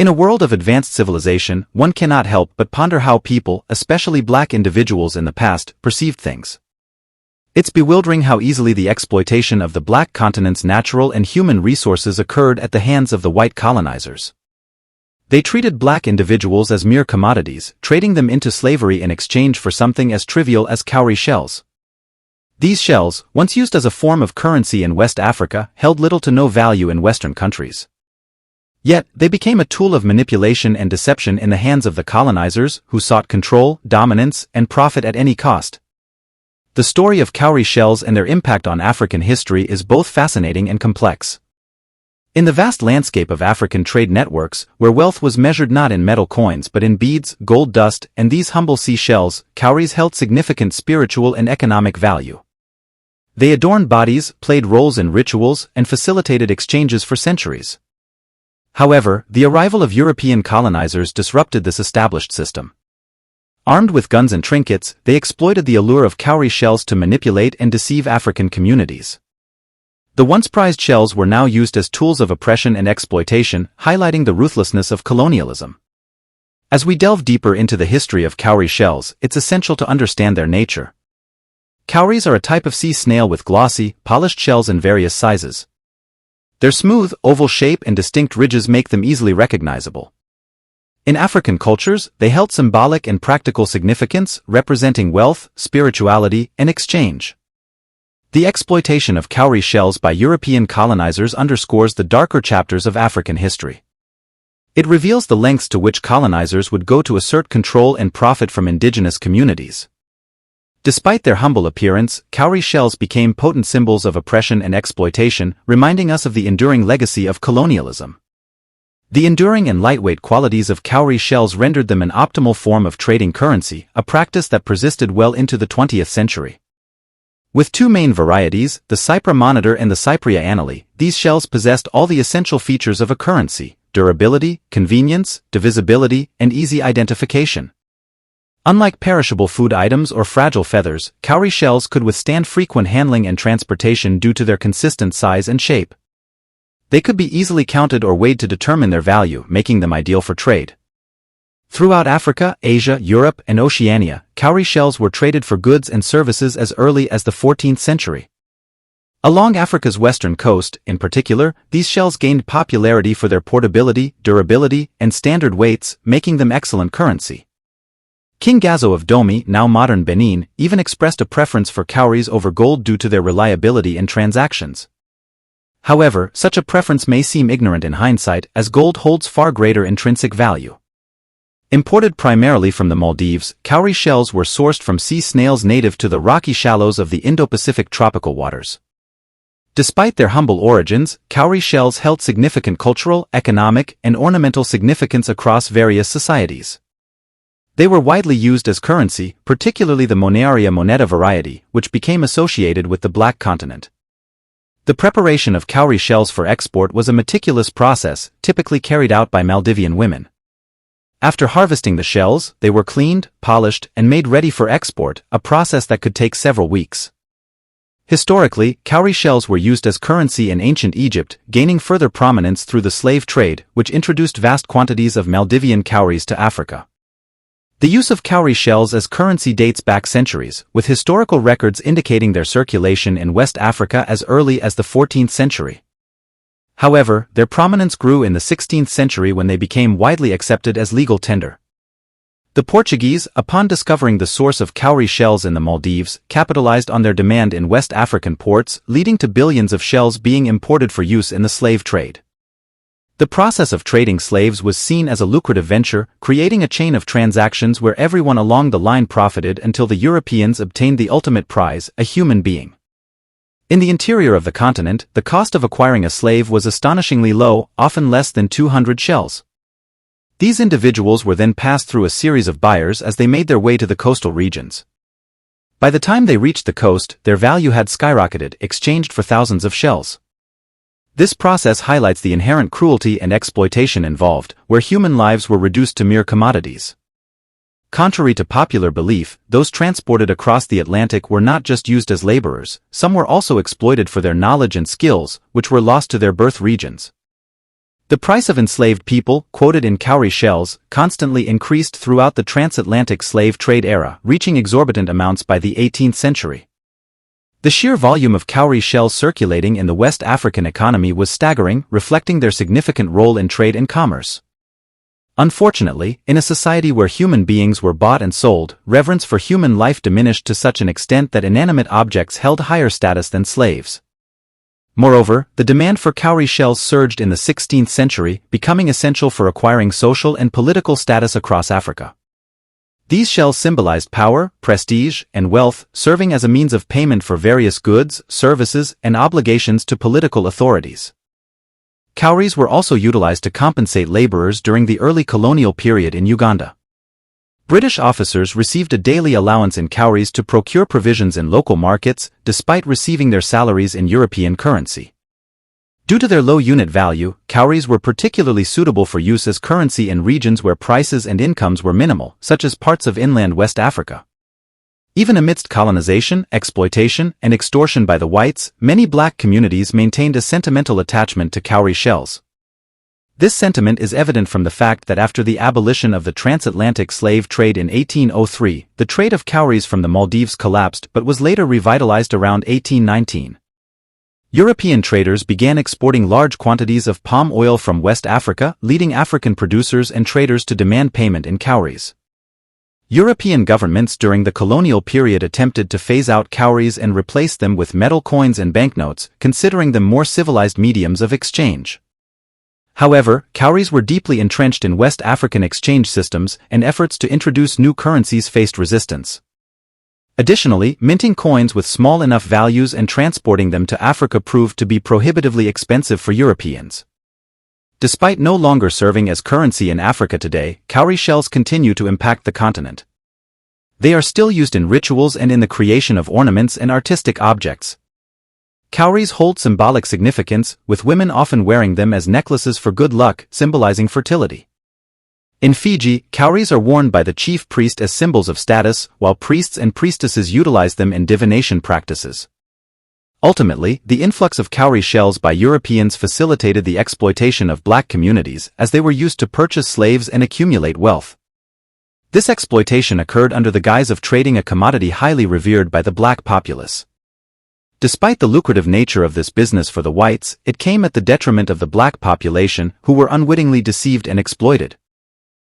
In a world of advanced civilization, one cannot help but ponder how people, especially black individuals in the past, perceived things. It's bewildering how easily the exploitation of the black continent's natural and human resources occurred at the hands of the white colonizers. They treated black individuals as mere commodities, trading them into slavery in exchange for something as trivial as cowrie shells. These shells, once used as a form of currency in West Africa, held little to no value in Western countries. Yet, they became a tool of manipulation and deception in the hands of the colonizers, who sought control, dominance, and profit at any cost. The story of cowrie shells and their impact on African history is both fascinating and complex. In the vast landscape of African trade networks, where wealth was measured not in metal coins but in beads, gold dust, and these humble sea shells, cowries held significant spiritual and economic value. They adorned bodies, played roles in rituals, and facilitated exchanges for centuries. However, the arrival of European colonizers disrupted this established system. Armed with guns and trinkets, they exploited the allure of cowrie shells to manipulate and deceive African communities. The once prized shells were now used as tools of oppression and exploitation, highlighting the ruthlessness of colonialism. As we delve deeper into the history of cowrie shells, it's essential to understand their nature. Cowries are a type of sea snail with glossy, polished shells in various sizes. Their smooth, oval shape and distinct ridges make them easily recognizable. In African cultures, they held symbolic and practical significance, representing wealth, spirituality, and exchange. The exploitation of cowrie shells by European colonizers underscores the darker chapters of African history. It reveals the lengths to which colonizers would go to assert control and profit from indigenous communities. Despite their humble appearance, cowrie shells became potent symbols of oppression and exploitation, reminding us of the enduring legacy of colonialism. The enduring and lightweight qualities of cowrie shells rendered them an optimal form of trading currency, a practice that persisted well into the 20th century. With two main varieties, the Cypra monitor and the Cypria annually, these shells possessed all the essential features of a currency: durability, convenience, divisibility, and easy identification. Unlike perishable food items or fragile feathers, cowrie shells could withstand frequent handling and transportation due to their consistent size and shape. They could be easily counted or weighed to determine their value, making them ideal for trade. Throughout Africa, Asia, Europe, and Oceania, cowrie shells were traded for goods and services as early as the 14th century. Along Africa's western coast, in particular, these shells gained popularity for their portability, durability, and standard weights, making them excellent currency. King Gazo of Dahomey, now modern Benin, even expressed a preference for cowries over gold due to their reliability in transactions. However, such a preference may seem ignorant in hindsight, as gold holds far greater intrinsic value. Imported primarily from the Maldives, cowrie shells were sourced from sea snails native to the rocky shallows of the Indo-Pacific tropical waters. Despite their humble origins, cowrie shells held significant cultural, economic, and ornamental significance across various societies. They were widely used as currency, particularly the Monearia moneta variety, which became associated with the Black Continent. The preparation of cowrie shells for export was a meticulous process, typically carried out by Maldivian women. After harvesting the shells, they were cleaned, polished, and made ready for export, a process that could take several weeks. Historically, cowrie shells were used as currency in ancient Egypt, gaining further prominence through the slave trade, which introduced vast quantities of Maldivian cowries to Africa. The use of cowrie shells as currency dates back centuries, with historical records indicating their circulation in West Africa as early as the 14th century. However, their prominence grew in the 16th century when they became widely accepted as legal tender. The Portuguese, upon discovering the source of cowrie shells in the Maldives, capitalized on their demand in West African ports, leading to billions of shells being imported for use in the slave trade. The process of trading slaves was seen as a lucrative venture, creating a chain of transactions where everyone along the line profited until the Europeans obtained the ultimate prize, a human being. In the interior of the continent, the cost of acquiring a slave was astonishingly low, often less than 200 shells. These individuals were then passed through a series of buyers as they made their way to the coastal regions. By the time they reached the coast, their value had skyrocketed, exchanged for thousands of shells. This process highlights the inherent cruelty and exploitation involved, where human lives were reduced to mere commodities. Contrary to popular belief, those transported across the Atlantic were not just used as laborers, some were also exploited for their knowledge and skills, which were lost to their birth regions. The price of enslaved people, quoted in cowrie shells, constantly increased throughout the transatlantic slave trade era, reaching exorbitant amounts by the 18th century. The sheer volume of cowrie shells circulating in the West African economy was staggering, reflecting their significant role in trade and commerce. Unfortunately, in a society where human beings were bought and sold, reverence for human life diminished to such an extent that inanimate objects held higher status than slaves. Moreover, the demand for cowrie shells surged in the 16th century, becoming essential for acquiring social and political status across Africa. These shells symbolized power, prestige, and wealth, serving as a means of payment for various goods, services, and obligations to political authorities. Cowries were also utilized to compensate laborers during the early colonial period in Uganda. British officers received a daily allowance in cowries to procure provisions in local markets, despite receiving their salaries in European currency. Due to their low unit value, cowries were particularly suitable for use as currency in regions where prices and incomes were minimal, such as parts of inland West Africa. Even amidst colonization, exploitation, and extortion by the whites, many black communities maintained a sentimental attachment to cowrie shells. This sentiment is evident from the fact that after the abolition of the transatlantic slave trade in 1803, the trade of cowries from the Maldives collapsed but was later revitalized around 1819. European traders began exporting large quantities of palm oil from West Africa, leading African producers and traders to demand payment in cowries. European governments during the colonial period attempted to phase out cowries and replace them with metal coins and banknotes, considering them more civilized mediums of exchange. However, cowries were deeply entrenched in West African exchange systems, and efforts to introduce new currencies faced resistance. Additionally, minting coins with small enough values and transporting them to Africa proved to be prohibitively expensive for Europeans. Despite no longer serving as currency in Africa today, cowrie shells continue to impact the continent. They are still used in rituals and in the creation of ornaments and artistic objects. Cowries hold symbolic significance, with women often wearing them as necklaces for good luck, symbolizing fertility. In Fiji, cowries are worn by the chief priest as symbols of status, while priests and priestesses utilize them in divination practices. Ultimately, the influx of cowrie shells by Europeans facilitated the exploitation of black communities, as they were used to purchase slaves and accumulate wealth. This exploitation occurred under the guise of trading a commodity highly revered by the black populace. Despite the lucrative nature of this business for the whites, it came at the detriment of the black population, who were unwittingly deceived and exploited.